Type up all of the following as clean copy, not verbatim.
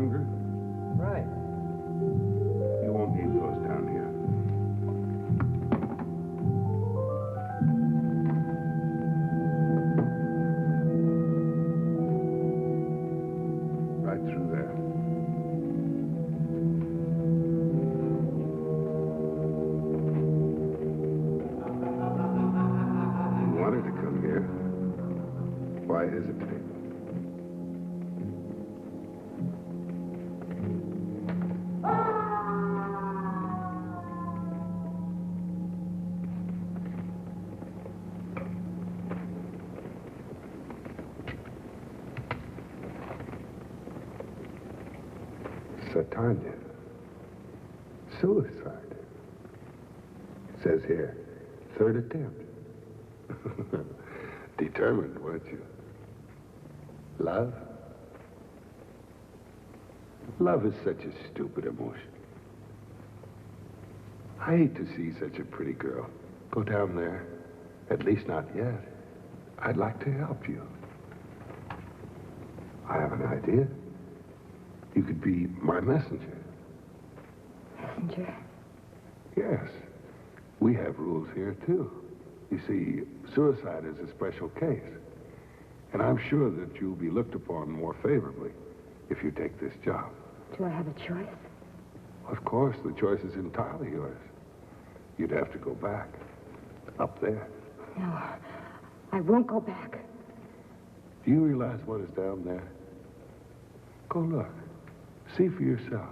younger? Right. You won't need those down here. Right through there. You wanted to come here. Why hesitate? Satanya. Suicide. It says here, third attempt. Determined, weren't you? Love? Love is such a stupid emotion. I hate to see such a pretty girl go down there. At least not yet. I'd like to help you. I have an idea. You could be my messenger. Messenger? Yes. We have rules here, too. You see, suicide is a special case. And I'm sure that you'll be looked upon more favorably if you take this job. Do I have a choice? Of course, the choice is entirely yours. You'd have to go back. Up there. No, I won't go back. Do you realize what is down there? Go look. See for yourself.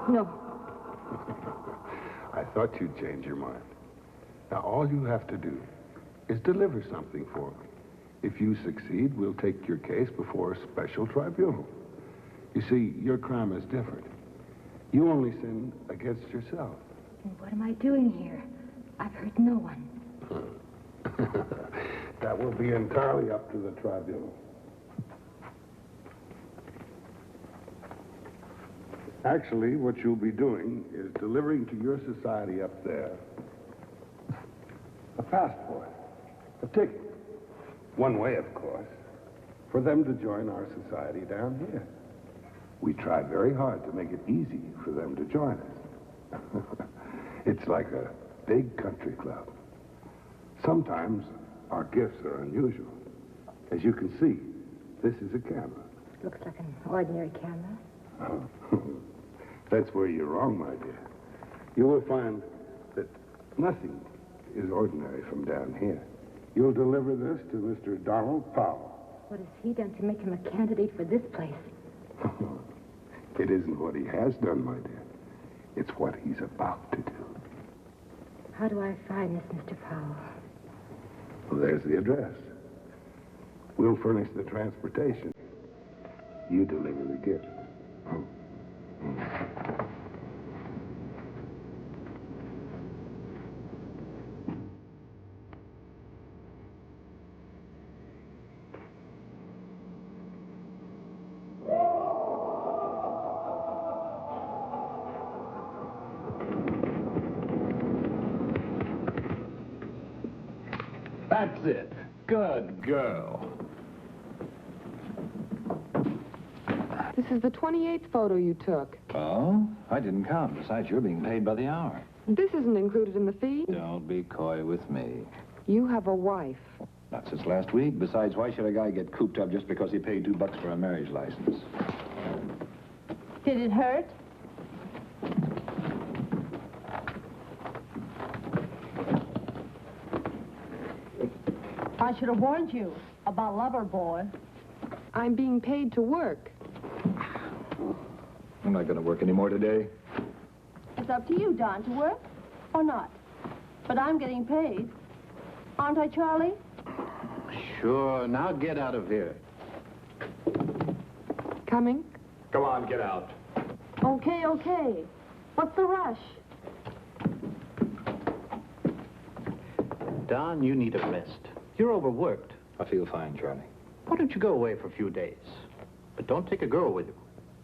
No. I thought you'd change your mind. Now, all you have to do is deliver something for me. If you succeed, we'll take your case before a special tribunal. You see, your crime is different. You only sin against yourself. And what am I doing here? I've hurt no one. That will be entirely up to the tribunal. Actually, what you'll be doing is delivering to your society up there a passport, a ticket. One way, of course, for them to join our society down here. We try very hard to make it easy for them to join us. It's like a big country club. Sometimes our gifts are unusual. As you can see, this is a camera. Looks like an ordinary camera. Oh. That's where you're wrong, my dear. You will find that nothing is ordinary from down here. You'll deliver this to Mr. Donald Powell. What has he done to make him a candidate for this place? It isn't what he has done, my dear. It's what he's about to do. How do I find this, Mr. Powell? Well, there's the address. We'll furnish the transportation. You deliver the gift. That's it. Good girl. This is the 28th photo you took. Oh? I didn't count. Besides, you're being paid by the hour. This isn't included in the fee. Don't be coy with me. You have a wife. Not since last week. Besides, why should a guy get cooped up just because he paid $2 for a marriage license? Did it hurt? I should have warned you about Lover Boy. I'm being paid to work. I'm not going to work anymore today. It's up to you, Don, to work or not. But I'm getting paid. Aren't I, Charlie? Sure. Now get out of here. Coming? Come on, get out. Okay, okay. What's the rush? Don, you need a rest. You're overworked. I feel fine, Charlie. Why don't you go away for a few days? But don't take a girl with you.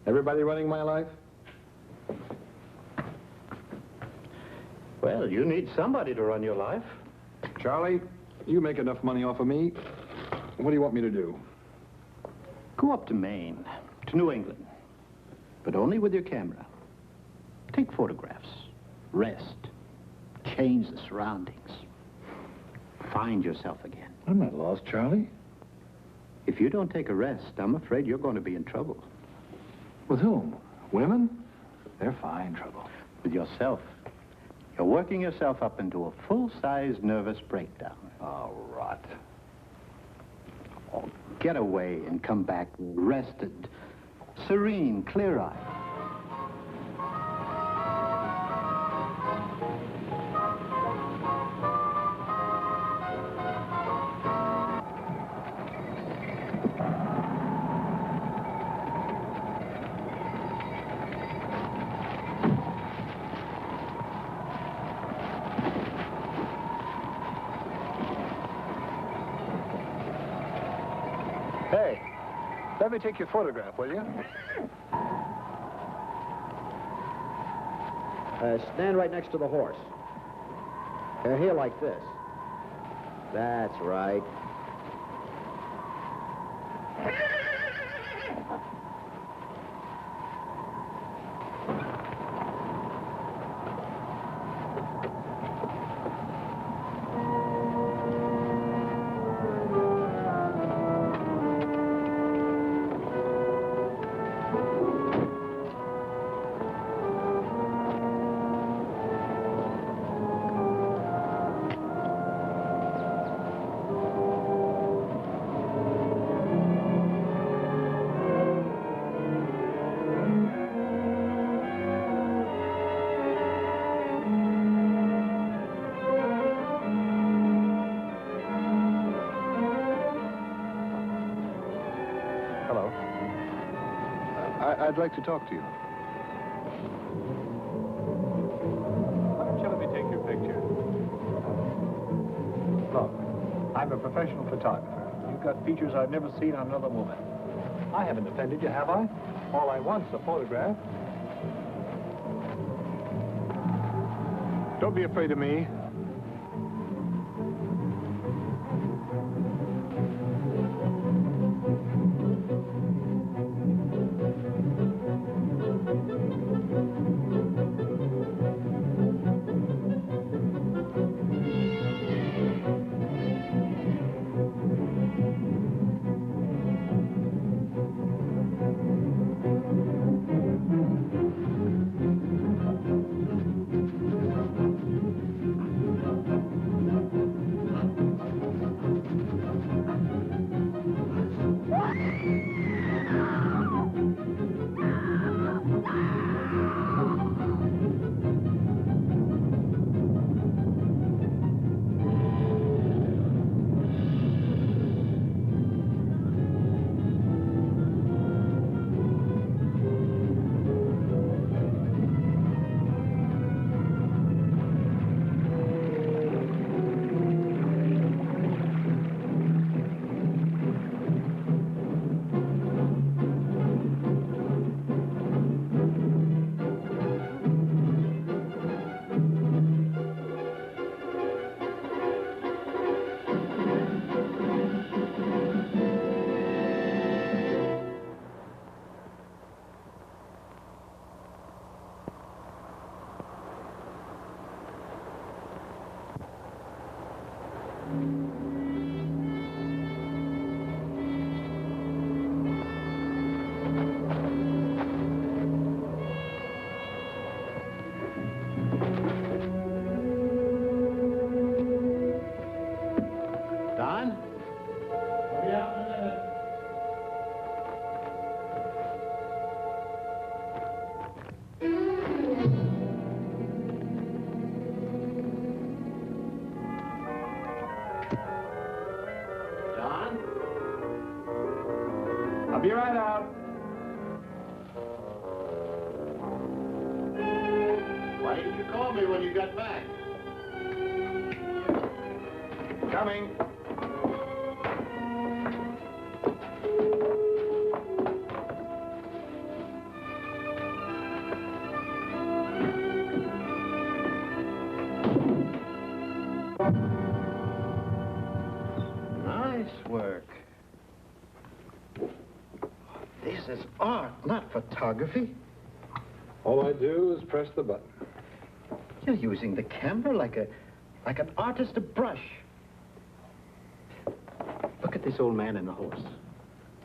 Everybody running my life? Well, you need somebody to run your life. Charlie, you make enough money off of me. What do you want me to do? Go up to Maine, to New England, but only with your camera. Take photographs, rest, change the surroundings, find yourself again. I'm not lost, Charlie. If you don't take a rest, I'm afraid you're going to be in trouble. With whom? Women? They're fine trouble. With yourself. You're working yourself up into a full-size nervous breakdown. Oh, rot. Oh, get away and come back rested, serene, clear-eyed. Hey, let me take your photograph, will you? Stand right next to the horse. Here like this. That's right. Hello. I'd like to talk to you. Why don't you let me take your picture? Look, I'm a professional photographer. You've got features I've never seen on another woman. I haven't offended you, have I? All I want's a photograph. Don't be afraid of me. I'll be right out. Why didn't you call me when you got back? Coming. Nice work. is art, not photography. All I do is press the button. You're using the camera like an artist a brush. Look at this old man and the horse.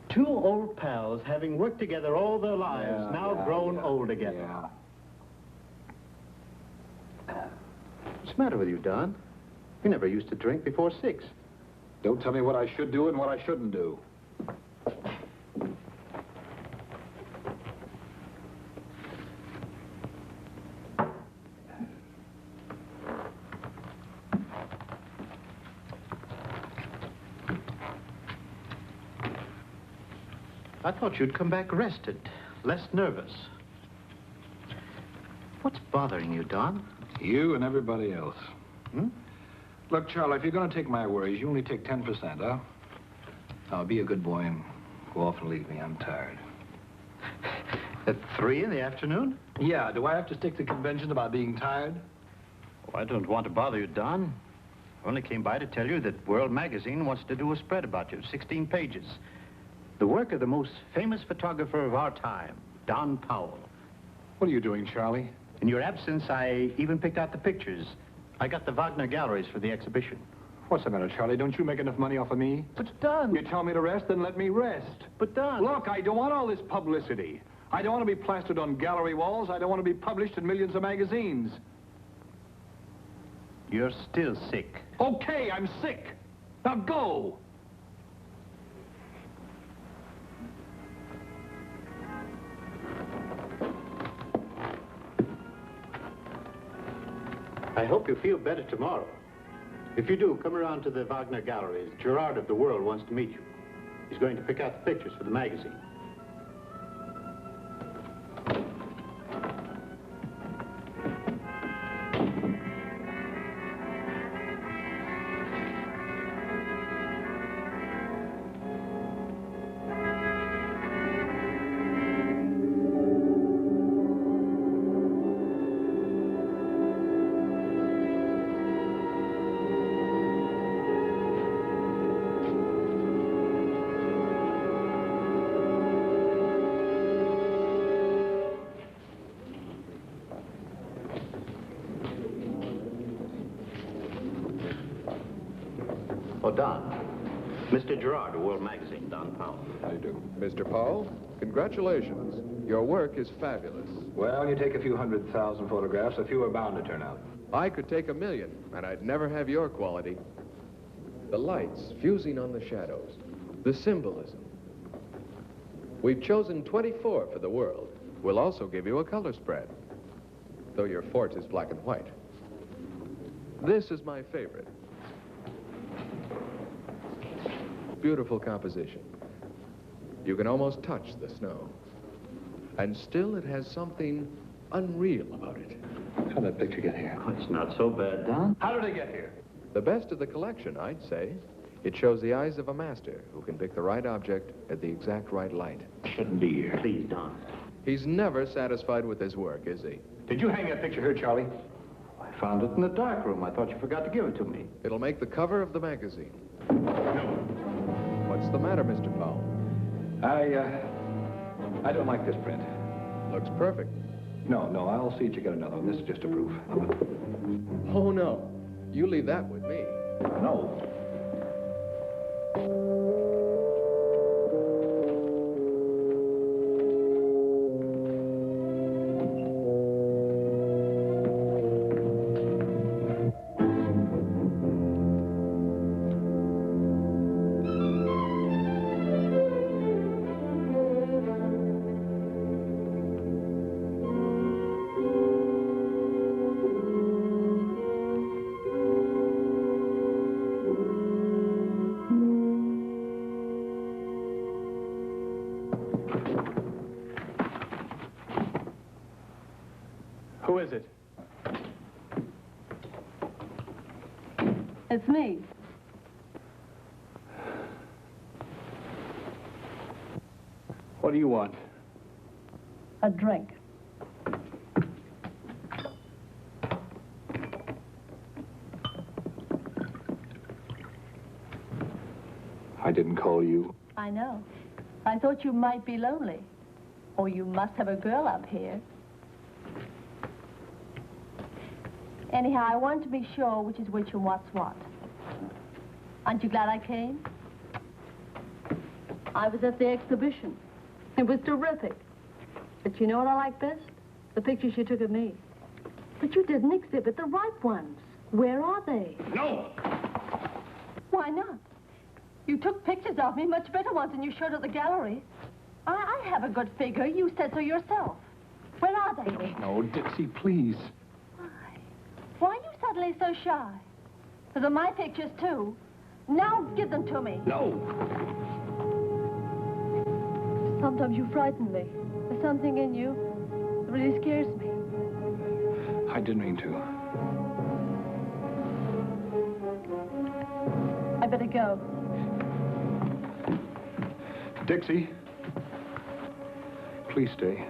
Two old pals having worked together all their lives, now grown old together. Yeah. What's the matter with you, Don? You never used to drink before 6. Don't tell me what I should do and what I shouldn't do. I thought you'd come back rested, less nervous. What's bothering you, Don? You and everybody else. Hmm? Look, Charlie, if you're going to take my worries, you only take 10%, huh? Now, be a good boy and go off and leave me. I'm tired. At 3 in the afternoon? Yeah, do I have to stick to convention about being tired? Oh, I don't want to bother you, Don. I only came by to tell you that World Magazine wants to do a spread about you, 16 pages. The work of the most famous photographer of our time, Don Powell. What are you doing, Charlie? In your absence, I even picked out the pictures. I got the Wagner galleries for the exhibition. What's the matter, Charlie? Don't you make enough money off of me? But, Don... You tell me to rest, then let me rest. But, Don... Look, I don't want all this publicity. I don't want to be plastered on gallery walls. I don't want to be published in millions of magazines. You're still sick. Okay, I'm sick. Now go. I hope you feel better tomorrow. If you do, come around to the Wagner galleries. Gerard of the World wants to meet you. He's going to pick out the pictures for the magazine. Oh, Don. Mr. Gerard of World Magazine, Don Powell. How do you do? Mr. Powell, congratulations. Your work is fabulous. Well, you take a few 100,000 photographs, a few are bound to turn out. I could take 1,000,000, and I'd never have your quality. The lights fusing on the shadows, the symbolism. We've chosen 24 for the World. We'll also give you a color spread, though your forte is black and white. This is my favorite. Beautiful composition. You can almost touch the snow. And still it has something unreal about it. How did that picture get here? Oh, it's not so bad, Don. How did it get here? The best of the collection, I'd say. It shows the eyes of a master who can pick the right object at the exact right light. Shouldn't be here. Please, Don. He's never satisfied with his work, is he? Did you hang that picture here, Charlie? I found it in the dark room. I thought you forgot to give it to me. It'll make the cover of the magazine. No. What's the matter, Mr. Powell? I don't like this print. Looks perfect. No, I'll see that you get another one. This is just a proof. Oh, no. You leave that with me. No. Who is it? It's me. What do you want? A drink. I didn't call you. I know. I thought you might be lonely. Oh, you must have a girl up here. Anyhow, I wanted to be sure which is which and what's what. Aren't you glad I came? I was at the exhibition. It was terrific. But you know what I like best? The pictures you took of me. But you didn't exhibit the right ones. Where are they? No! Why not? You took pictures of me, much better ones than you showed at the gallery. I have a good figure. You said so yourself. Where are they? No, Dixie, please. Why are you suddenly so shy? Those are my pictures, too. Now give them to me. No! Sometimes you frighten me. There's something in you that really scares me. I didn't mean to. I better go. Dixie, please stay.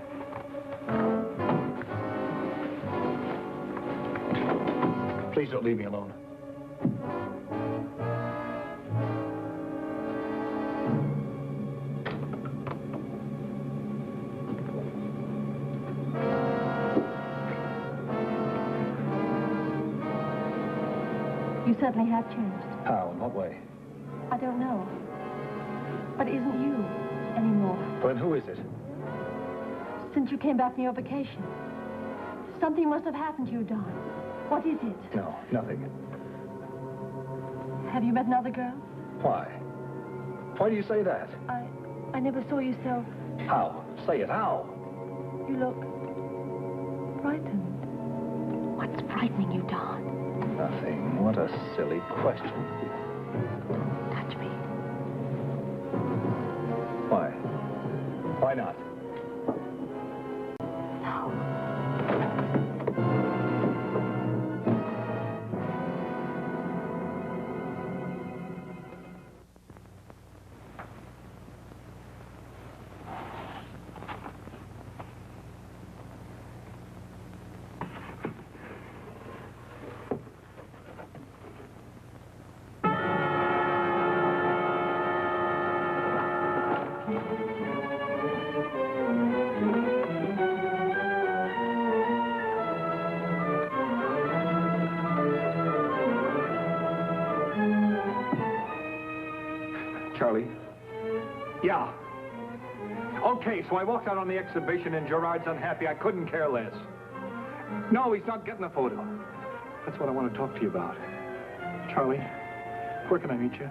Please don't leave me alone. You certainly have changed. How? In what way? I don't know. But it isn't you anymore. Then who is it? Since you came back from your vacation. Something must have happened to you, Don. What is it? No, nothing. Have you met another girl? Why? Why do you say that? I never saw you so... How? Say it, how? You look... frightened. What's frightening you, Don? Nothing. What a silly question. Touch me. Why? Why not? No. Charlie? Yeah. Okay, so I walked out on the exhibition and Gerard's unhappy. I couldn't care less. No, he's not getting a photo. That's what I want to talk to you about. Charlie, where can I meet you?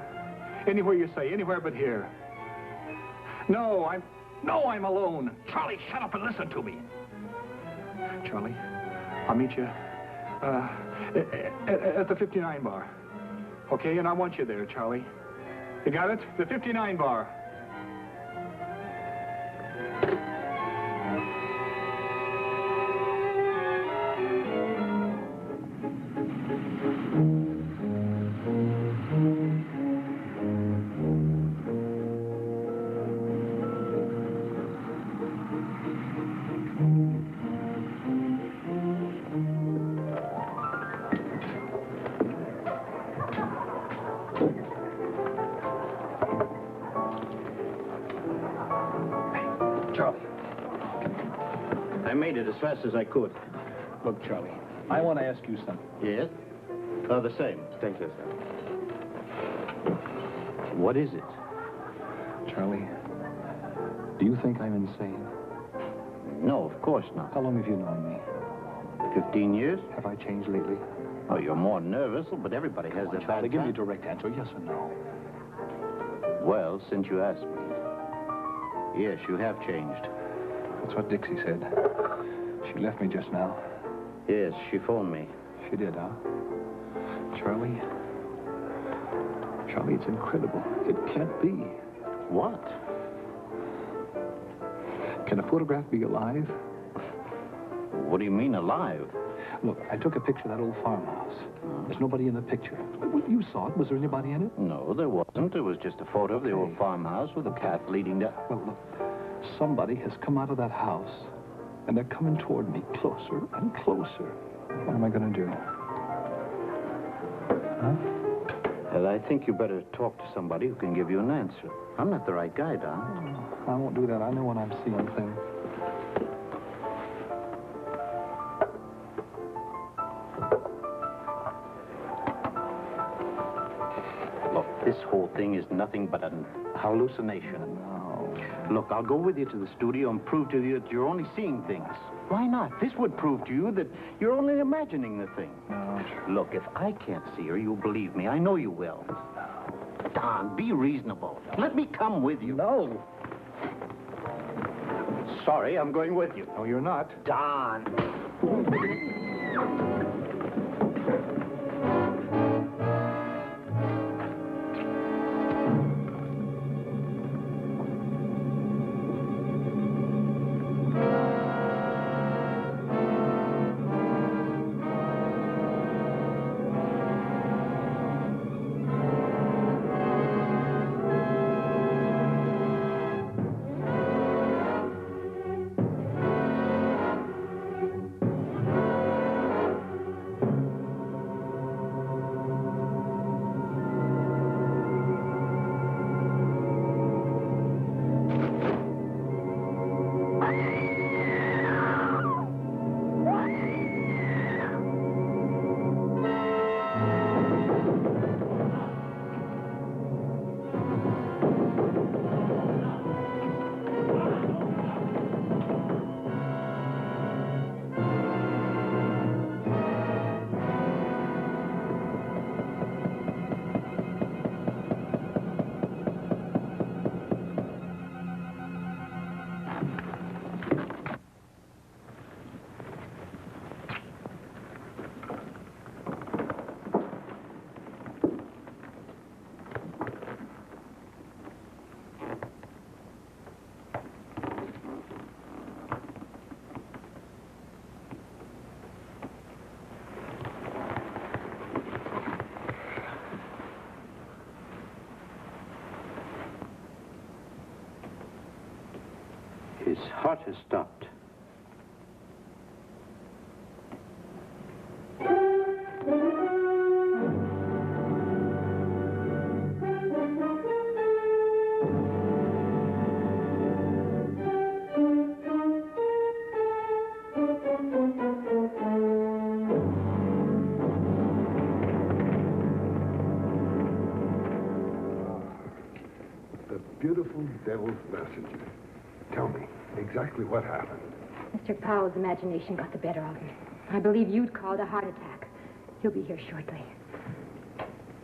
Anywhere you say, anywhere but here. No, I'm alone. Charlie, shut up and listen to me. Charlie, I'll meet you at the 59 bar. Okay, and I want you there, Charlie. You got it? The 59 bar. I made it as fast as I could. Look, Charlie, I want to ask you something. Yes? Oh, the same. Thank you, sir. What is it? Charlie, do you think I'm insane? No, of course not. How long have you known me? 15 years? Have I changed lately? Oh, you're more nervous, but everybody has their Charlie, bad give me a time. direct answer, yes or no. Well, since you asked me, yes, you have changed. That's what Dixie said. She left me just now. Yes, she phoned me. She did, huh? Charlie? Charlie, it's incredible. It can't be. What? Can a photograph be alive? What do you mean, alive? Look, I took a picture of that old farmhouse. There's nobody in the picture. Well, you saw it. Was there anybody in it? No, there wasn't. It was just a photo of the old farmhouse with a path leading down. Well, look, somebody has come out of that house, and they're coming toward me closer and closer. What am I going to do? Huh? I think you better talk to somebody who can give you an answer. I'm not the right guy, Don. I won't do that. I know when I'm seeing things. This whole thing is nothing but a hallucination. No. Look, I'll go with you to the studio and prove to you that you're only seeing things. Why not? This would prove to you that you're only imagining the thing. No. Look, if I can't see her, you'll believe me. I know you will. Don, be reasonable. Let me come with you. No. Sorry, I'm going with you. No, you're not. Don. His heart has stopped. The beautiful devil's messenger. Tell me exactly what happened. Mr. Powell's imagination got the better of him. I believe you'd call it a heart attack. He'll be here shortly.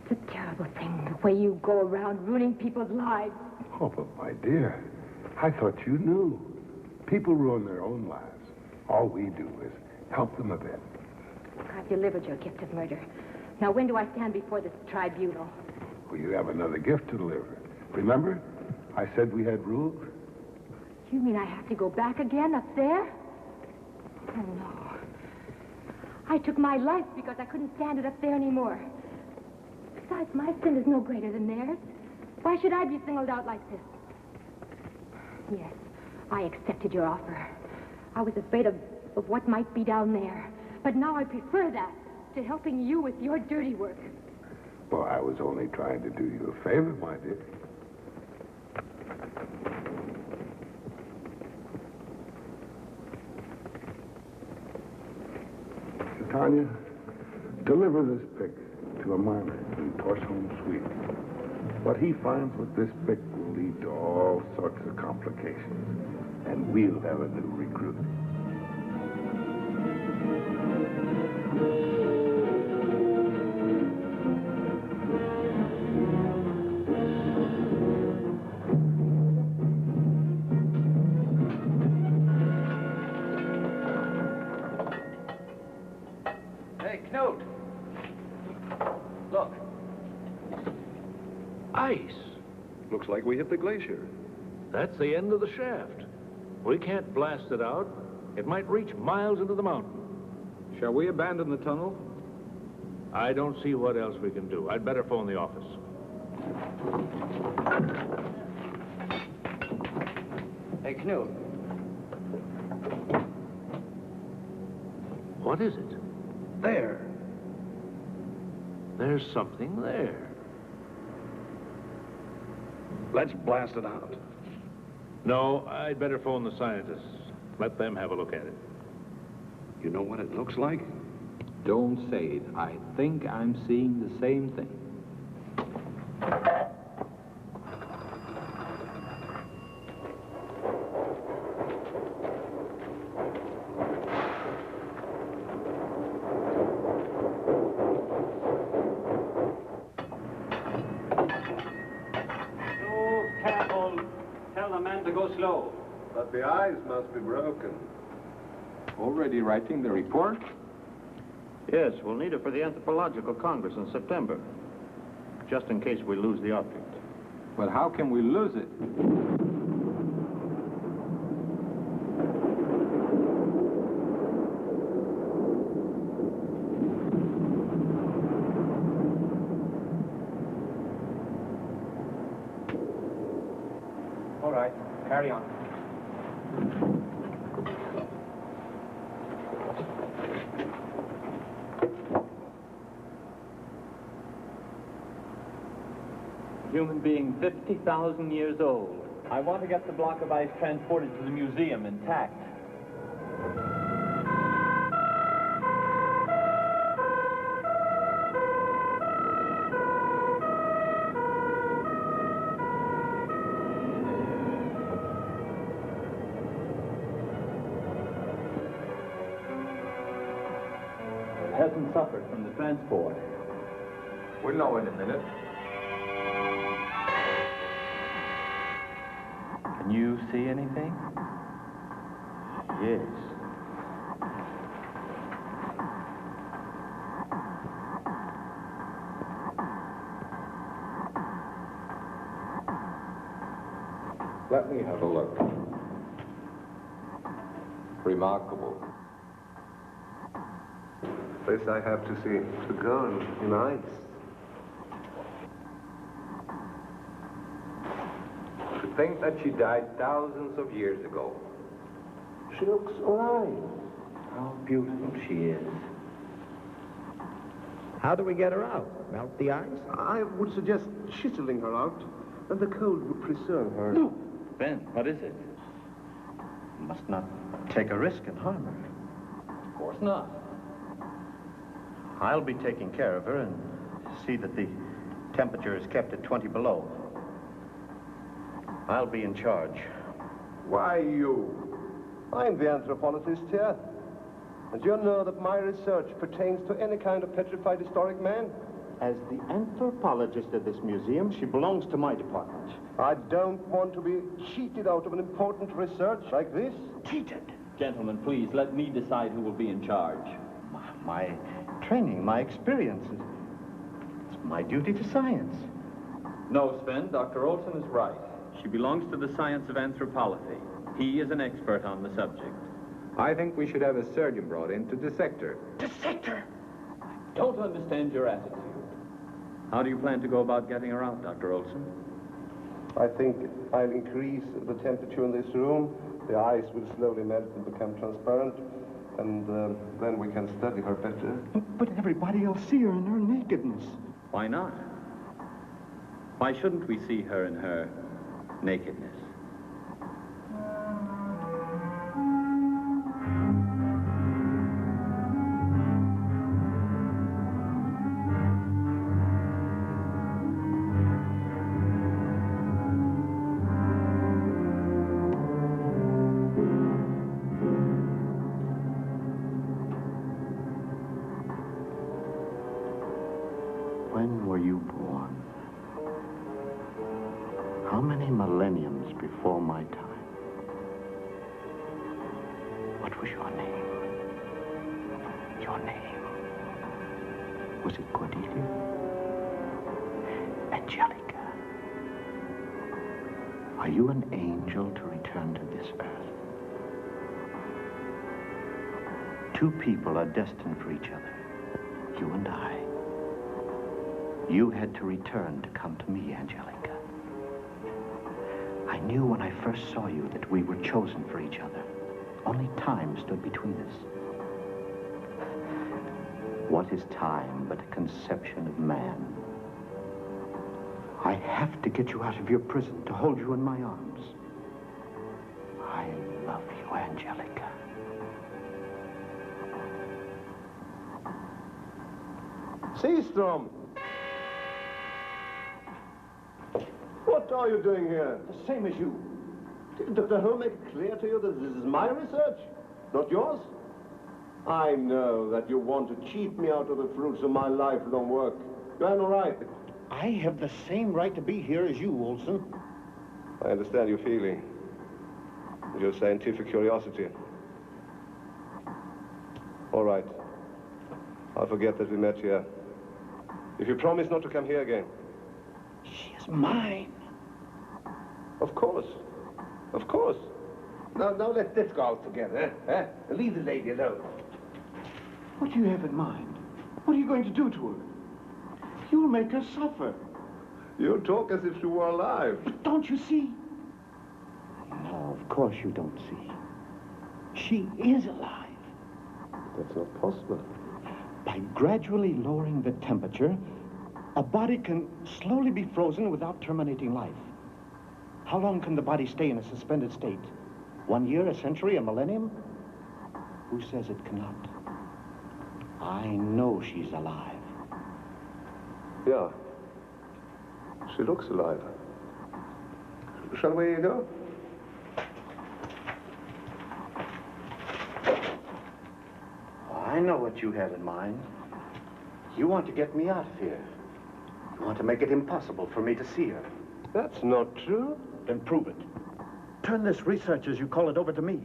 It's a terrible thing, the way you go around ruining people's lives. Oh, but my dear, I thought you knew. People ruin their own lives. All we do is help them a bit. I've delivered your gift of murder. Now, when do I stand before this tribunal? Well, you have another gift to deliver. Remember? I said we had rules. You mean I have to go back again up there? Oh, no. I took my life because I couldn't stand it up there anymore. Besides, my sin is no greater than theirs. Why should I be singled out like this? Yes, I accepted your offer. I was afraid of what might be down there. But now I prefer that to helping you with your dirty work. Well, I was only trying to do you a favor, my dear. Tanya, deliver this pick to a miner in Torsholm, Sweden. What he finds with this pick will lead to all sorts of complications, and we'll have a new recruit. Ice. Looks like we hit the glacier. That's the end of the shaft. We can't blast it out. It might reach miles into the mountain. Shall we abandon the tunnel? I don't see what else we can do. I'd better phone the office. Hey, Knut. What is it? There. There's something there. Let's blast it out. No, I'd better phone the scientists. Let them have a look at it. You know what it looks like? Don't say it. I think I'm seeing the same thing. time to go slow. But the eyes must be broken. Already writing the report? Yes, we'll need it for the Anthropological Congress in September. Just in case we lose the object. But how can we lose it? All right, carry on. Human being 50,000 years old. I want to get the block of ice transported to the museum intact. It hasn't suffered from the transport. We'll know in a minute. Can you see anything? Yes. Let me have a look. Remarkable. This I have to see to go in ice. To think that she died thousands of years ago. She looks alive. How beautiful she is. How do we get her out? Melt the ice? I would suggest chiseling her out, and the cold would preserve her. No. Ben, what is it? Must not take a risk and harm her. Of course not. I'll be taking care of her and see that the temperature is kept at 20 below. I'll be in charge. Why you? I'm the anthropologist here. And you know that my research pertains to any kind of petrified historic man. As the anthropologist of this museum, she belongs to my department. I don't want to be cheated out of an important research like this. Cheated? Gentlemen, please, let me decide who will be in charge. My training, my experience, it's my duty to science. No, Sven, Dr. Olson is right. She belongs to the science of anthropology. He is an expert on the subject. I think we should have a surgeon brought in to dissect her. Dissect her? I don't understand your attitude. How do you plan to go about getting her out, Dr. Olson? I think I'll increase the temperature in this room. The ice will slowly melt and become transparent. And then we can study her better. But everybody will see her in her nakedness. Why not? Why shouldn't we see her in her nakedness? When were you born? How many millenniums before my time? What was your name? Your name? Was it Cordelia? Angelica? Are you an angel to return to this earth? Two people are destined for each other, you and I. You had to return to come to me, Angelica. I knew when I first saw you that we were chosen for each other. Only time stood between us. What is time but a conception of man? I have to get you out of your prison, to hold you in my arms. I love you, Angelica. Seastrom! What are you doing here? The same as you. Did Dr. Hull make it clear to you that this is my research, not yours? I know that you want to cheat me out of the fruits of my lifelong work. You have no right. I have the same right to be here as you, Olson. I understand your feeling. Your scientific curiosity. All right. I'll forget that we met here. If you promise not to come here again. She is mine. Of course. Of course. Now let's go out together, eh? Leave the lady alone. What do you have in mind? What are you going to do to her? You'll make her suffer. You talk as if she were alive. But don't you see? No, of course you don't see. She is alive. That's not possible. By gradually lowering the temperature, a body can slowly be frozen without terminating life. How long can the body stay in a suspended state? 1 year, a century, a millennium? Who says it cannot? I know she's alive. Yeah. She looks alive. Shall we go? I know what you have in mind. You want to get me out of here. You want to make it impossible for me to see her. That's not true. Then prove it. Turn this research, as you call it, over to me.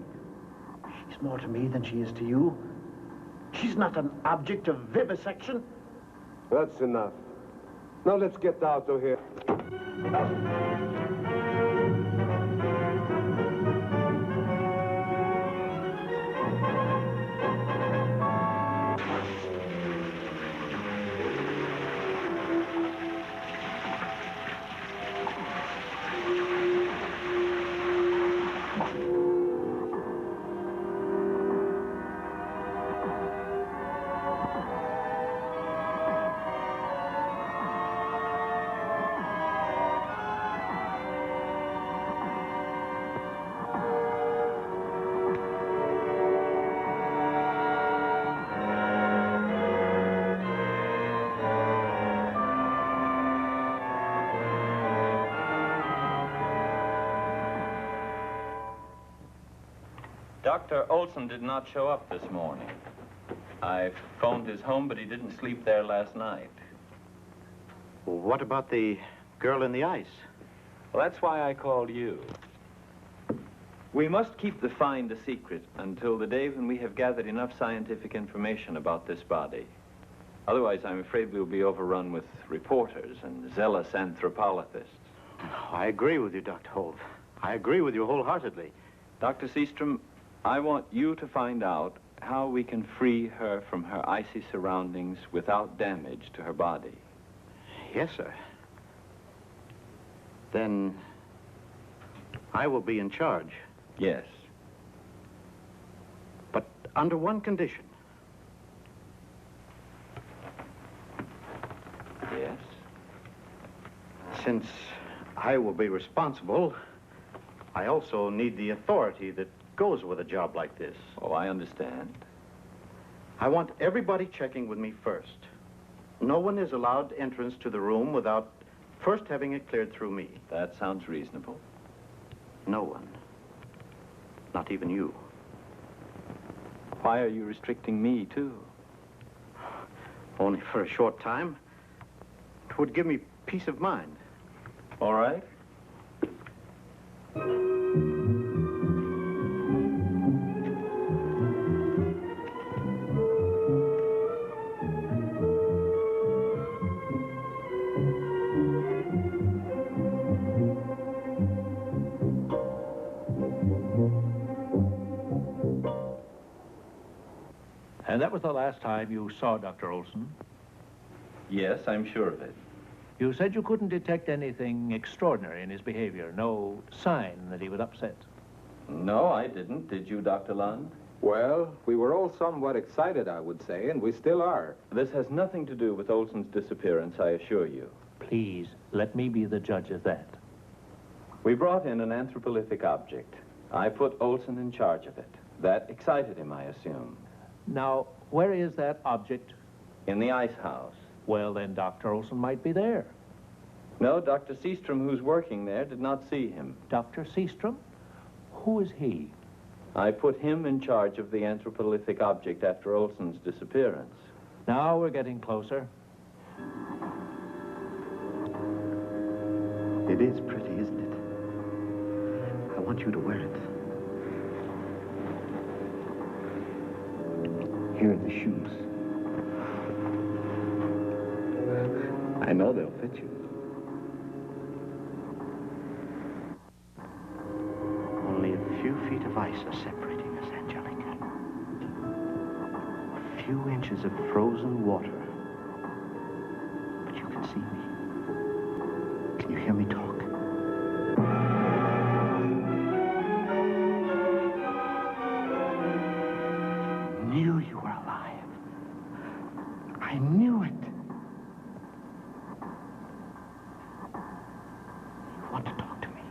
She's more to me than she is to you. She's not an object of vivisection. That's enough. Now let's get out of here. Dr. Olson did not show up this morning. I phoned his home, but he didn't sleep there last night. Well, what about the girl in the ice? Well, that's why I called you. We must keep the find a secret until the day when we have gathered enough scientific information about this body. Otherwise, I'm afraid we'll be overrun with reporters and zealous anthropologists. I agree with you, Dr. Holt. I agree with you wholeheartedly. Dr. Seastrom, I want you to find out how we can free her from her icy surroundings without damage to her body. Yes, sir. Then I will be in charge. Yes. But under one condition. Yes? Since I will be responsible, I also need the authority that goes with a job like this. Oh, I understand. I want everybody checking with me first. No one is allowed entrance to the room without first having it cleared through me. That sounds reasonable. No one. Not even you. Why are you restricting me, too? Only for a short time. It would give me peace of mind. All right. And that was the last time you saw Dr. Olson? Yes, I'm sure of it. You said you couldn't detect anything extraordinary in his behavior, no sign that he was upset. No, I didn't. Did you, Dr. Lund? Well, we were all somewhat excited, I would say, and we still are. This has nothing to do with Olson's disappearance, I assure you. Please, let me be the judge of that. We brought in an anthropolithic object. I put Olson in charge of it. That excited him, I assume. Now, where is that object? In the ice house. Well, then Dr. Olson might be there. No, Dr. Seastrom, who's working there, did not see him. Dr. Seastrom? Who is he? I put him in charge of the anthropolithic object after Olson's disappearance. Now we're getting closer. It is pretty, isn't it? I want you to wear it. Here are the shoes. I know they'll fit you. Only a few feet of ice are separating us, Angelica. A few inches of frozen water. But you can see me. Can you hear me talk? I knew you were alive. I knew it. You want to talk to me?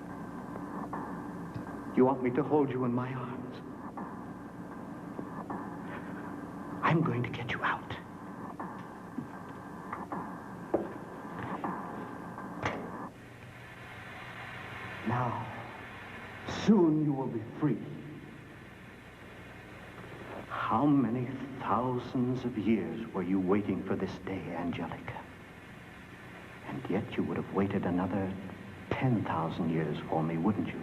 You want me to hold you in my arms? I'm going to get you out. Now, soon you will be free. How many thousands of years were you waiting for this day, Angelica? And yet you would have waited another 10,000 years for me, wouldn't you?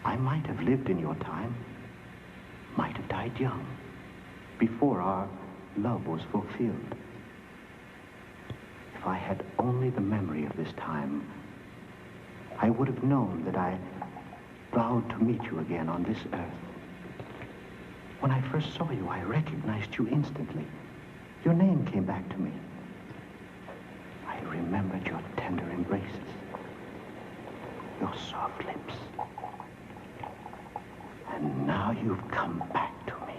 I might have lived in your time, might have died young, before our love was fulfilled. If I had only the memory of this time, I would have known that I vowed to meet you again on this earth. When I first saw you, I recognized you instantly. Your name came back to me. I remembered your tender embraces, your soft lips. And now you've come back to me.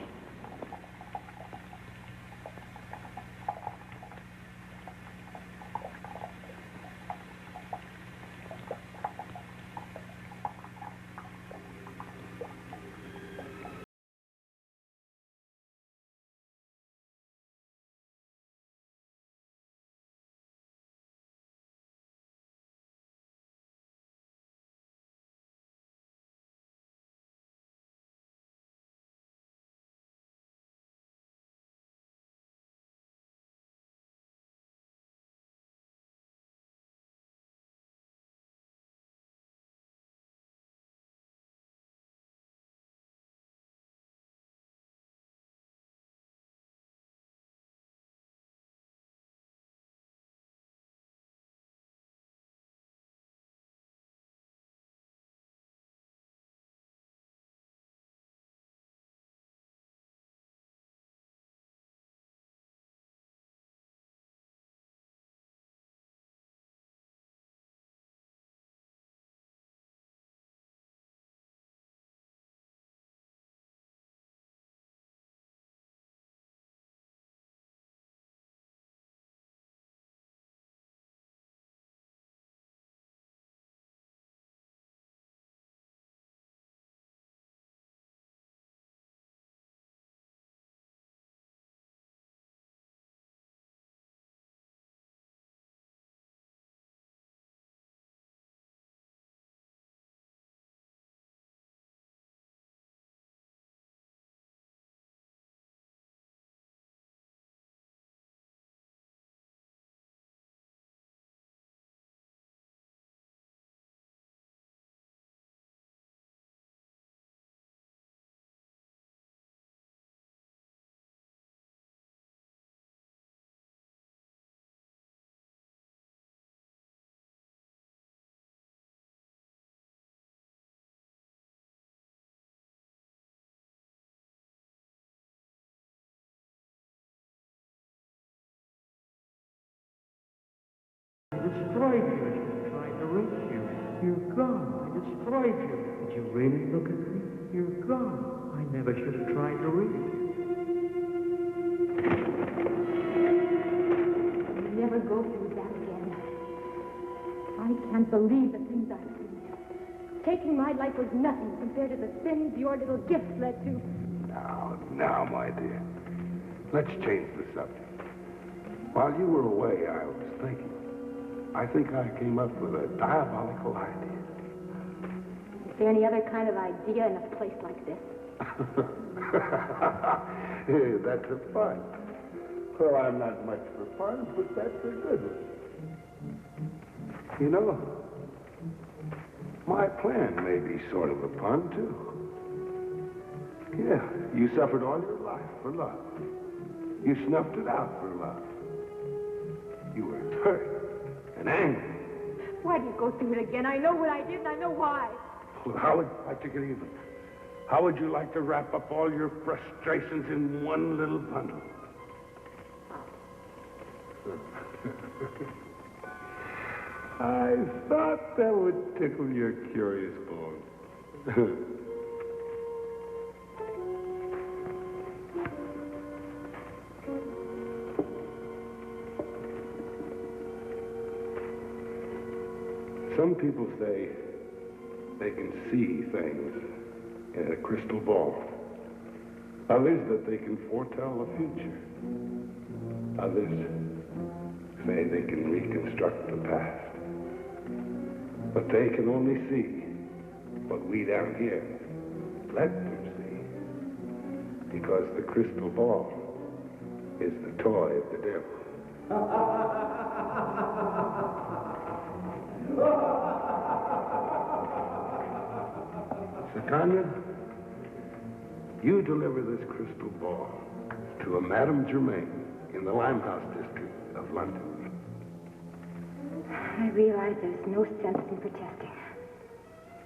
Destroyed you. I tried to reach you. You're gone. I destroyed you. Did you really look at me? You're gone. I never should have tried to reach you. I'll never go through that again. I can't believe the things I've seen. Taking my life was nothing compared to the sins your little gifts led to. Now, my dear. Let's change the subject. While you were away, I was thinking. I think I came up with a diabolical idea. Is there any other kind of idea in a place like this? That's a fun. Well, I'm not much for fun, but that's a good one. You know, my plan may be sort of a pun, too. Yeah, you suffered all your for love. You snuffed it out for love. You were hurt and angry. Why do you go through it again? I know what I did, and I know why. Well, how would I take it even? How would you like to wrap up all your frustrations in one little bundle? I thought that would tickle your curious bone. Some people say they can see things in a crystal ball. Others that they can foretell the future. Others say they can reconstruct the past. But they can only see what we down here let them see. Because the crystal ball is the toy of the devil. Sakanya, you deliver this crystal ball to a Madame Germain in the Limehouse district of London. I realize there's no sense in protesting.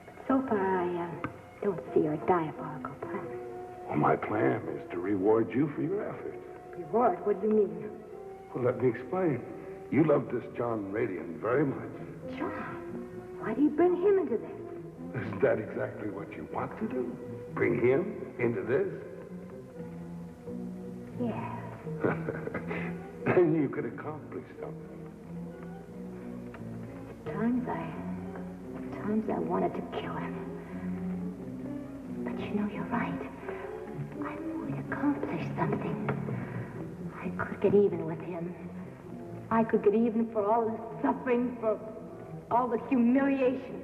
But so far, I don't see your diabolical plan. Well, my plan is to reward you for your efforts. Reward? What do you mean? Well, let me explain. You love this John Radian very much. John? Why do you bring him into this? Isn't that exactly what you want to do? Bring him into this? Yes. Then you could accomplish something. At times I wanted to kill him. But you know, you're right. I would accomplish something. I could get even with him. I could get even for all the suffering, for all the humiliation.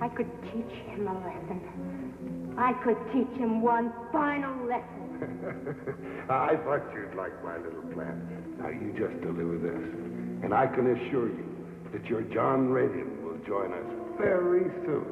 I could teach him a lesson. I could teach him one final lesson. I thought you'd like my little plan. Now, you just deliver this. And I can assure you that your John Radian will join us very soon.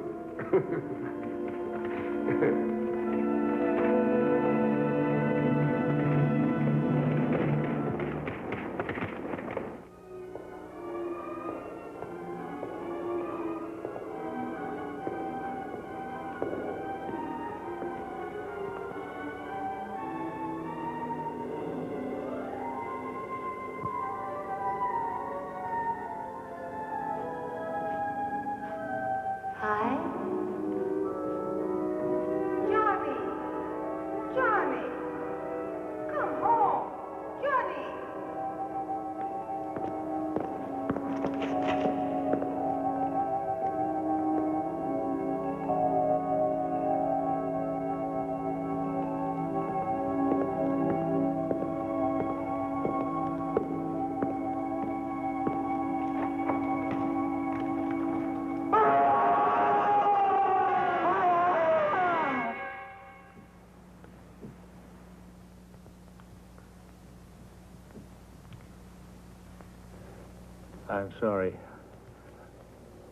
I'm sorry.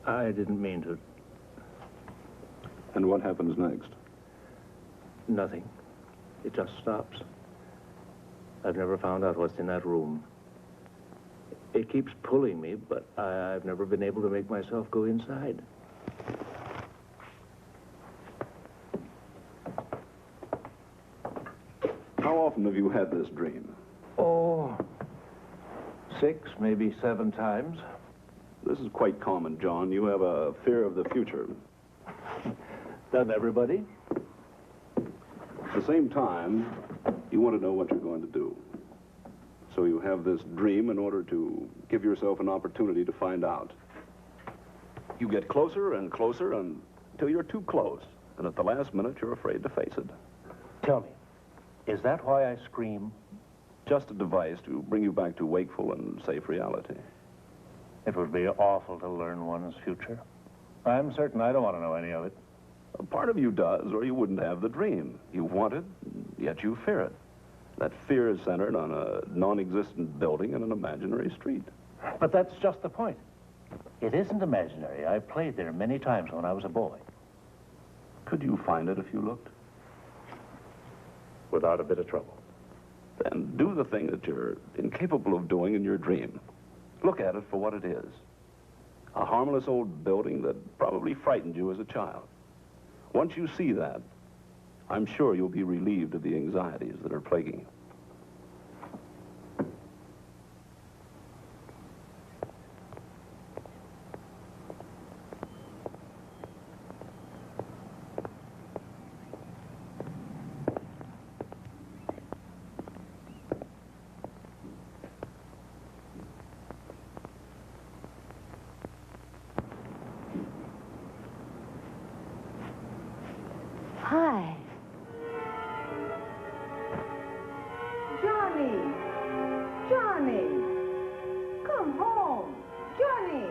I didn't mean to. And what happens next? Nothing. It just stops. I've never found out what's in that room. It keeps pulling me, but I've never been able to make myself go inside. How often have you had this dream? Oh, 6, maybe 7 times. This is quite common, John. You have a fear of the future. Doesn't everybody? At the same time, you want to know what you're going to do. So you have this dream in order to give yourself an opportunity to find out. You get closer and closer until you're too close. And at the last minute, you're afraid to face it. Tell me, is that why I scream? Just a device to bring you back to wakeful and safe reality. It would be awful to learn one's future. I'm certain I don't want to know any of it. A part of you does, or you wouldn't have the dream. You want it, yet you fear it. That fear is centered on a non-existent building in an imaginary street. But that's just the point. It isn't imaginary. I played there many times when I was a boy. Could you find it if you looked? without a bit of trouble. Then do the thing that you're incapable of doing in your dream. Look at it for what it is. A harmless old building that probably frightened you as a child. Once you see that, I'm sure you'll be relieved of the anxieties that are plaguing you. Hi. Johnny! Johnny! Come home! Johnny!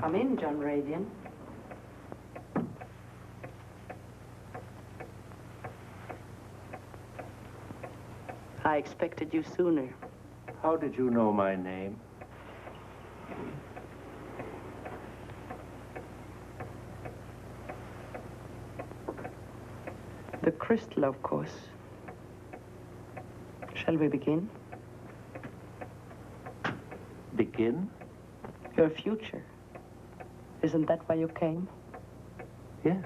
Come in, John Radian. I expected you sooner. How did you know my name? The crystal, of course. Shall we begin? Begin? Your future. Isn't that why you came? Yes.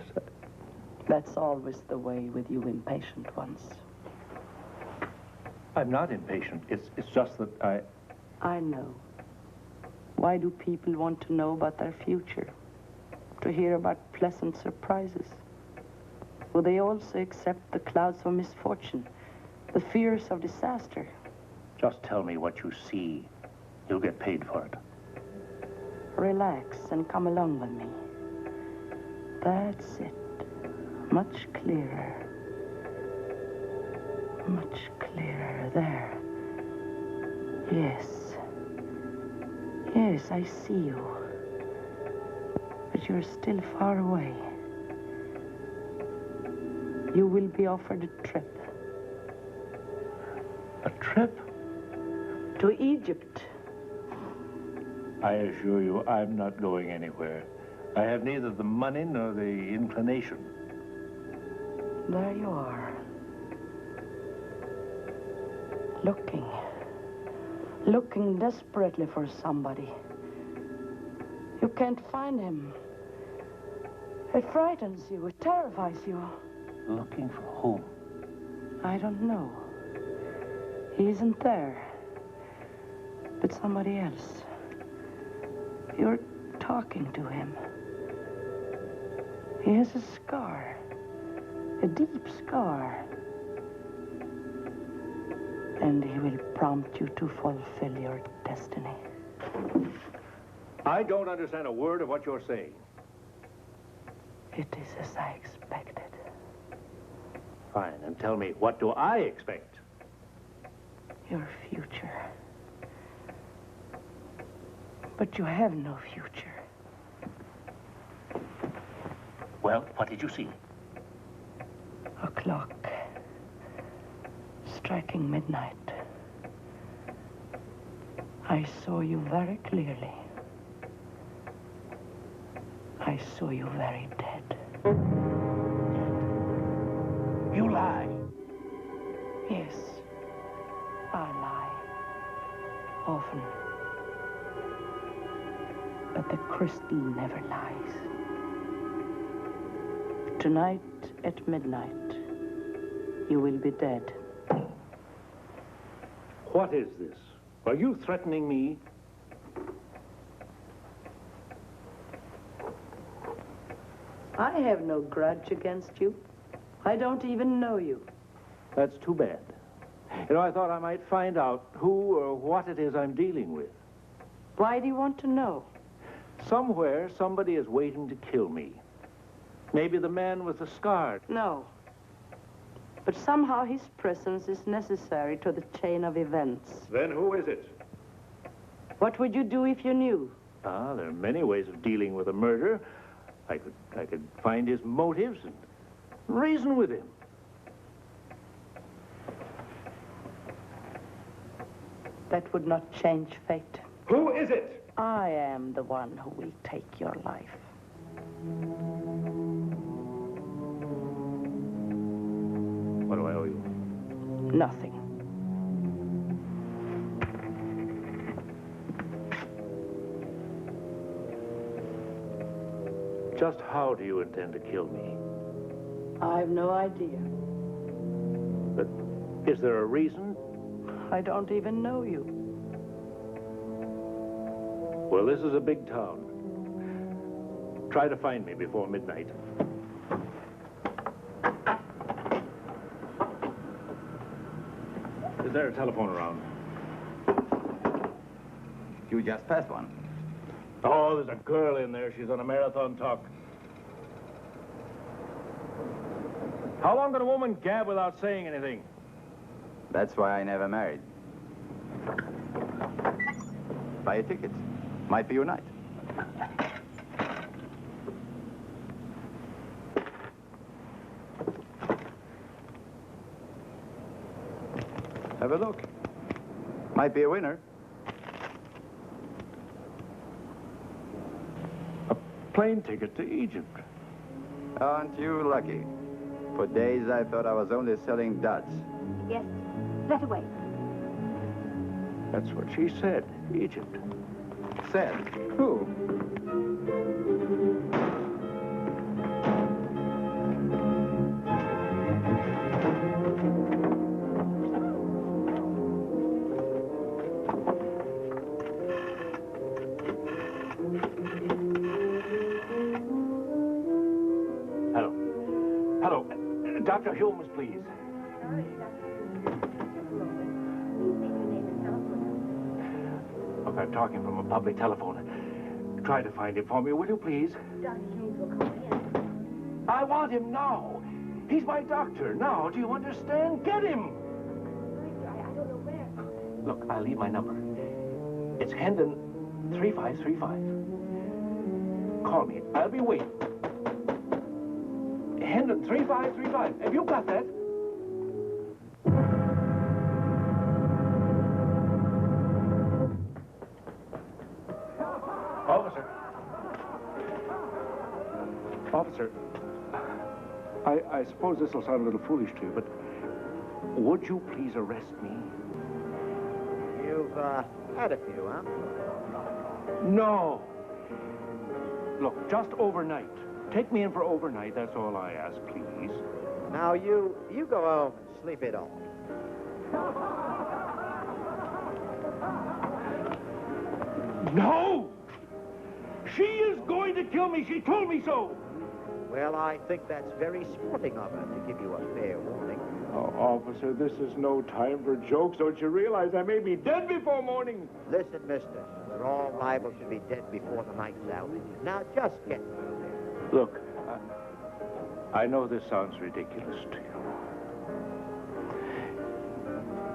That's always the way with you impatient ones. I'm not impatient. It's just that I know. Why do people want to know about their future? To hear about pleasant surprises? Will they also accept the clouds of misfortune, the fears of disaster? Just tell me what you see. You'll get paid for it. Relax and come along with me. That's it. Much clearer. Much clearer. There. Yes. Yes, I see you. But you're still far away. You will be offered a trip. A trip? To Egypt. I assure you, I'm not going anywhere. I have neither the money nor the inclination. There you are. Looking. Looking desperately for somebody. You can't find him. It frightens you. It terrifies you. Looking for whom? I don't know. He isn't there. But somebody else. You're talking to him. He has a scar. A deep scar. And he will prompt you to fulfill your destiny. I don't understand a word of what you're saying. It is as I expected. Fine, and tell me, what do I expect? Your future. But you have no future. Well, what did you see? A clock striking midnight. I saw you very clearly. I saw you very dead. You lie. Yes, I lie. Often. But the crystal never lies. Tonight at midnight, you will be dead. What is this? Are you threatening me? I have no grudge against you. I don't even know you. That's too bad. You know, I thought I might find out who or what it is I'm dealing with. Why do you want to know? Somewhere, somebody is waiting to kill me. Maybe the man with the scar. No. But somehow his presence is necessary to the chain of events. Then who is it? What would you do if you knew? Ah, there are many ways of dealing with a murder. I could find his motives and reason with him. That would not change fate. Who is it? I am the one who will take your life. What do I owe you? Nothing. Just how do you intend to kill me? I have no idea. But is there a reason? I don't even know you. Well, this is a big town. Try to find me before midnight. Is there a telephone around? You just passed one. Oh, there's a girl in there. She's on a marathon talk. How long can a woman gab without saying anything? That's why I never married. Buy a ticket. Might be your night. Have a look. Might be a winner. A plane ticket to Egypt. Aren't you lucky? For days I thought I was only selling duds. Yes, that away. That's what she said, Egypt. Said? Who? Hello. Hello. Dr. Holmes, please. Look, I'm talking from a public telephone. Try to find him for me, will you, please? Dr. Holmes will call in. I want him now. He's my doctor now. Do you understand? Get him. I don't know where. Look, I'll leave my number. It's Hendon 3535. Call me. I'll be waiting. Hendon 3535. Have you got that? Officer. Officer, I suppose this will sound a little foolish to you, but would you please arrest me? You've had a few, huh? No. Look, just overnight. Take me in for overnight, that's all I ask, please. Now, you go home and sleep it off. No! She is going to kill me. She told me so. Well, I think that's very sporting of her to give you a fair warning. Oh, officer, this is no time for jokes. Don't you realize I may be dead before morning? Listen, mister, we're all liable to be dead before the night's out. Now, just get through there. Look, I know this sounds ridiculous to you.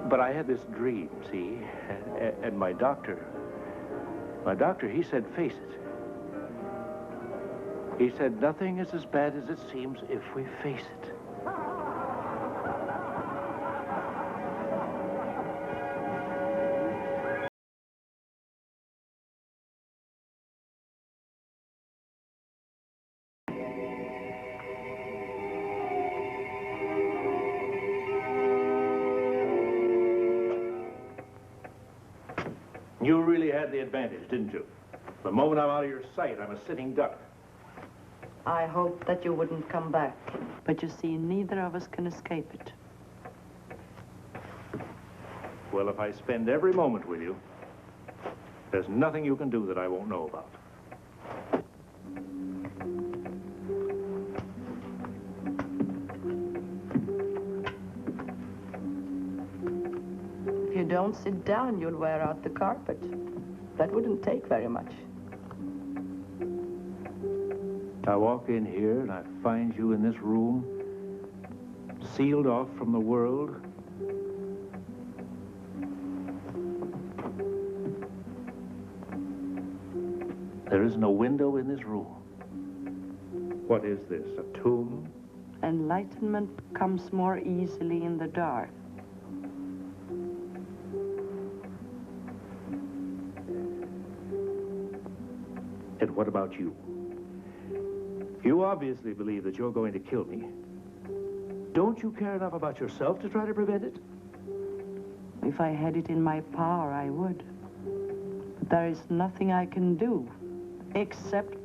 But I had this dream, see? And my doctor, My doctor, he said face it. He said nothing is as bad as it seems if we face it. You really had the advantage, didn't you? The moment I'm out of your sight, I'm a sitting duck. I hoped that you wouldn't come back. But you see, neither of us can escape it. Well, if I spend every moment with you, there's nothing you can do that I won't know about. If you don't sit down, you'll wear out the carpet. That wouldn't take very much. I walk in here and I find you in this room, sealed off from the world. There isn't a window in this room. What is this, a tomb? Enlightenment comes more easily in the dark. And what about you? You obviously believe that you're going to kill me. Don't you care enough about yourself to try to prevent it? If I had it in my power, I would. But there is nothing I can do, except...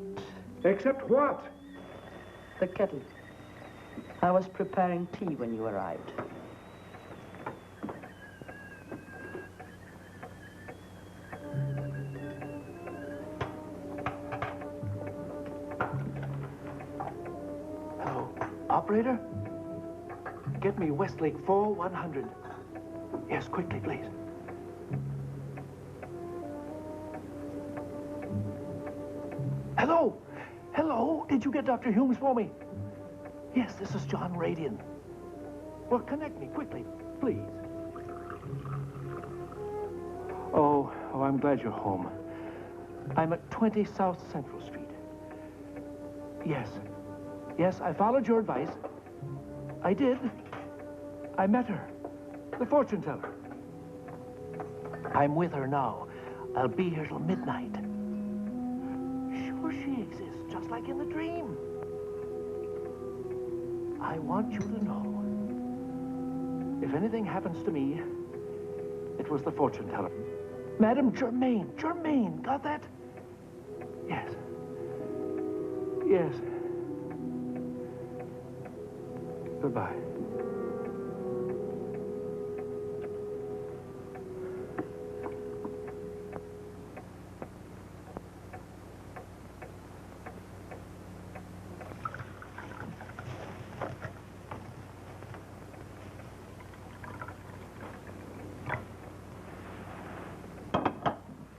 Except what? The kettle. I was preparing tea when you arrived. Operator, get me Westlake 4100. Yes, quickly, please. Hello? Hello? Did you get Dr. Humes for me? Yes, this is John Radian. Well, connect me quickly, please. Oh, I'm glad you're home. I'm at 20 South Central Street. Yes. Yes, I followed your advice. I did. I met her, the fortune teller. I'm with her now. I'll be here till midnight. Sure, she exists, just like in the dream. I want you to know, if anything happens to me, it was the fortune teller. Madame Germain. Germain, got that? Yes. Yes. Goodbye.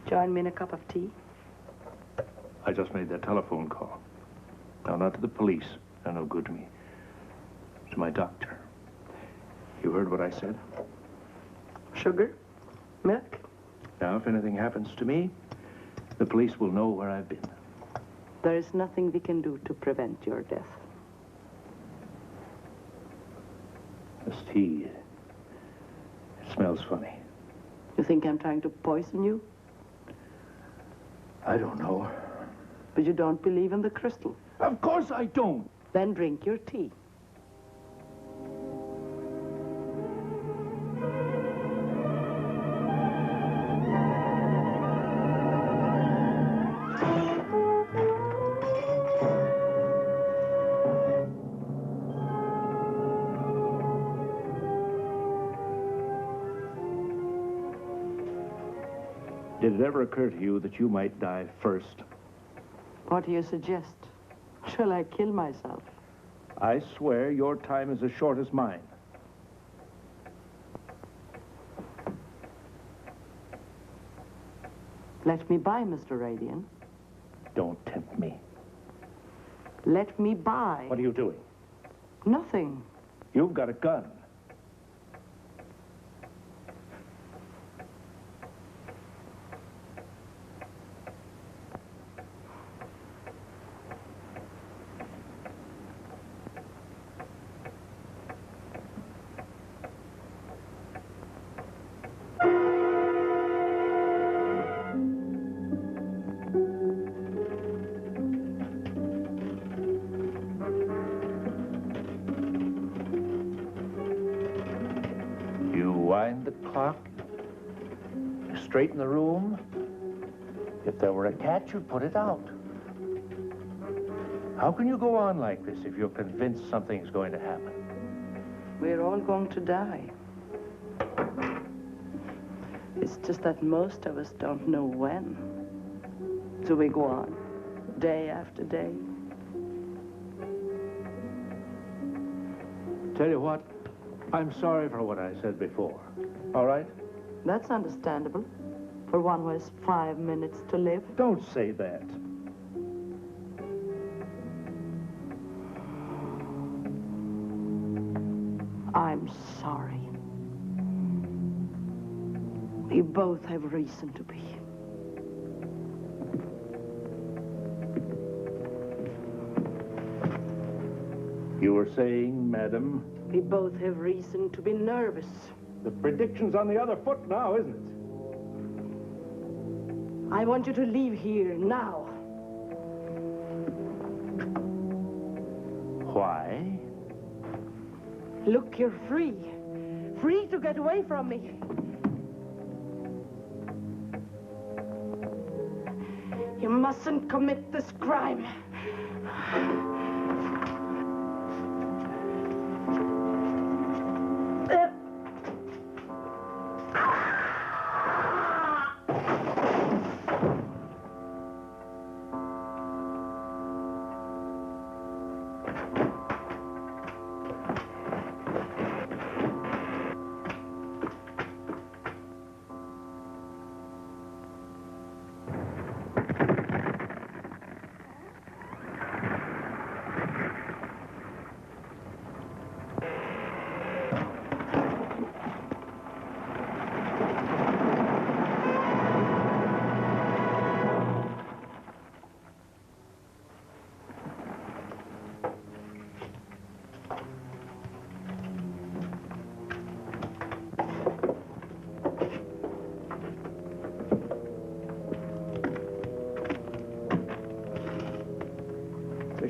Join me in a cup of tea. I just made that telephone call. Now, not to the police. They're no good to me. To my doctor. You heard what I said? Sugar? Milk? Now, if anything happens to me, the police will know where I've been. There is nothing we can do to prevent your death. This tea, it smells funny. You think I'm trying to poison you? I don't know. But you don't believe in the crystal? Of course I don't. Then drink your tea. Did it ever occur to you that you might die first? What do you suggest? Shall I kill myself? I swear your time is as short as mine. Let me by, Mr. Radian. Don't tempt me. Let me by. What are you doing? Nothing. You've got a gun. Wind the clock. Straighten the room. If there were a cat, you'd put it out. How can you go on like this if you're convinced something's going to happen? We're all going to die. It's just that most of us don't know when. So we go on, day after day. Tell you what, I'm sorry for what I said before. All right? That's understandable. For one who has 5 minutes to live. Don't say that. I'm sorry. We both have reason to be. You were saying, madam? We both have reason to be nervous. The prediction's on the other foot now, isn't it? I want you to leave here now. Why? Look, you're free. Free to get away from me. You mustn't commit this crime.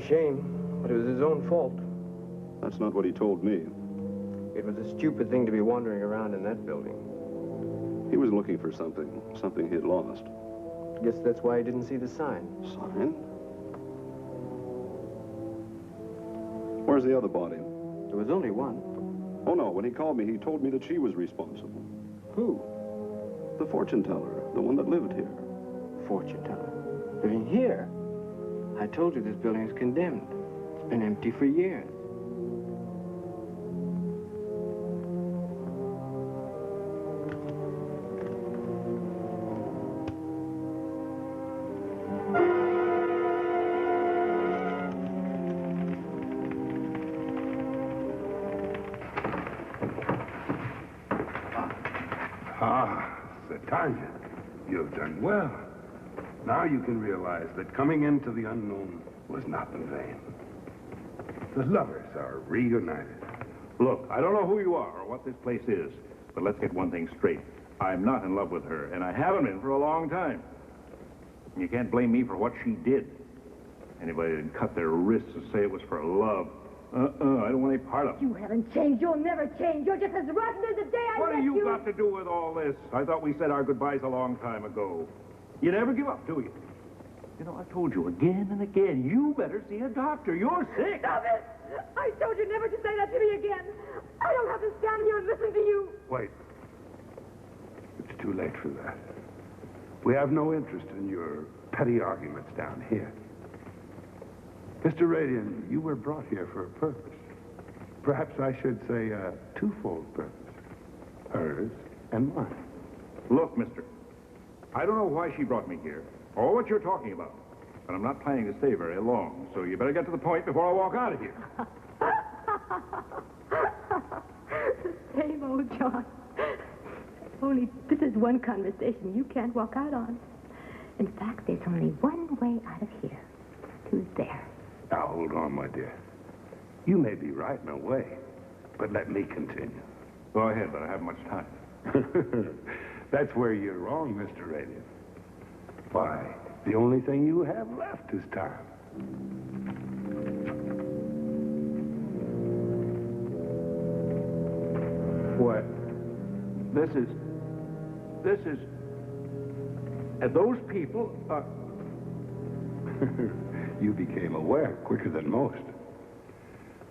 Shame, but it was his own fault. That's not what he told me. It was a stupid thing to be wandering around in that building. He was looking for something he had lost. Guess that's why he didn't see the sign. Sign? Where's the other body? There was only one. Oh, no, when he called me, he told me that she was responsible. Who? The fortune teller, the one that lived here. Fortune teller? Living here? I told you this building is condemned. It's been empty for years. Ah, Satanja, you've done well. Now you can realize that coming into the unknown was not in vain. The lovers are reunited. Look, I don't know who you are or what this place is, but let's get one thing straight. I'm not in love with her, and I haven't been for a long time. You can't blame me for what she did. Anybody that'd cut their wrists and say it was for love. I don't want any part of it. You haven't changed. You'll never change. You're just as rotten as the day I met you. What have you got to do with all this? I thought we said our goodbyes a long time ago. You never give up, do you? You know, I've told you again and again, you better see a doctor. You're sick. Stop it! I told you never to say that to me again. I don't have to stand here and listen to you. Wait. It's too late for that. We have no interest in your petty arguments down here. Mr. Radian, you were brought here for a purpose. Perhaps I should say a twofold purpose. Hers and mine. Look, mister, I don't know why she brought me here or what you're talking about, but I'm not planning to stay very long, so you better get to the point before I walk out of here. Same old John. Only this is one conversation you can't walk out on. In fact, there's only one way out of here. Who's there? Now, hold on, my dear. You may be right in a way, but let me continue. Go ahead, but I haven't much time. That's where you're wrong, Mr. Radian. Why, the only thing you have left is time. What? This is... And those people are... You became aware quicker than most.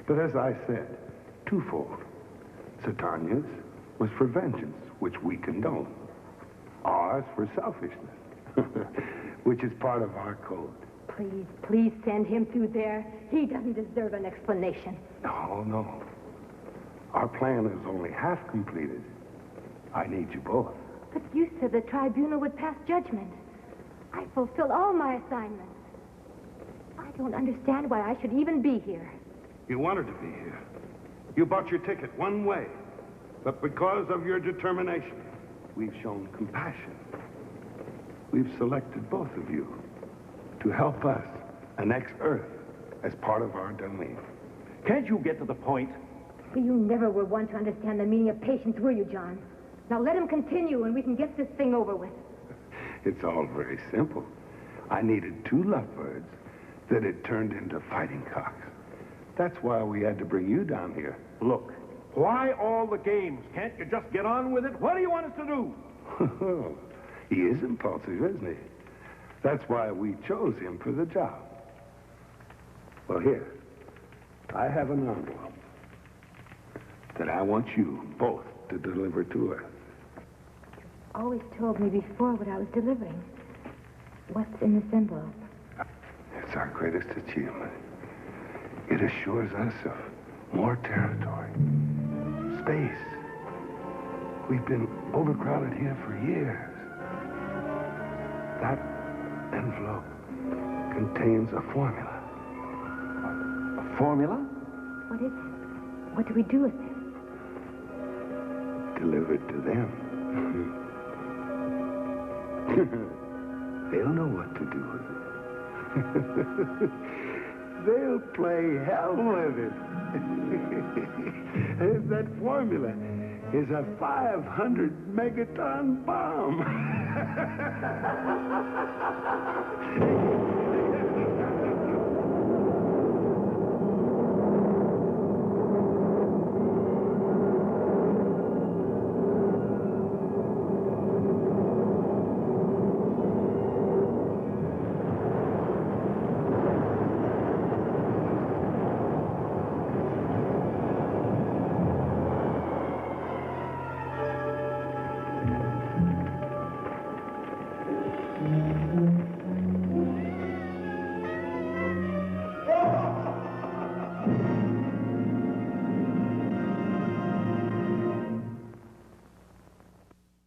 But as I said, twofold. Satania's was for vengeance, which we condone. Ours for selfishness, which is part of our code. Please, please send him through there. He doesn't deserve an explanation. No. Our plan is only half completed. I need you both. But you said the tribunal would pass judgment. I fulfilled all my assignments. I don't understand why I should even be here. You wanted to be here. You bought your ticket one way. But because of your determination, we've shown compassion. We've selected both of you to help us annex Earth as part of our domain. Can't you get to the point? You never were one to understand the meaning of patience, were you, John? Now let him continue and we can get this thing over with. It's all very simple. I needed 2 lovebirds that had turned into fighting cocks. That's why we had to bring you down here. Look, why all the games? Can't you just get on with it? What do you want us to do? He is impulsive, isn't he? That's why we chose him for the job. Well, here, I have an envelope that I want you both to deliver to us. Always told me before what I was delivering. What's in this envelope? It's our greatest achievement. It assures us of more territory, space. We've been overcrowded here for years. That envelope contains a formula. A formula? What is it? What do we do with it? Deliver it to them. They'll know what to do with it. They'll play hell with it. That formula is a 500 megaton bomb.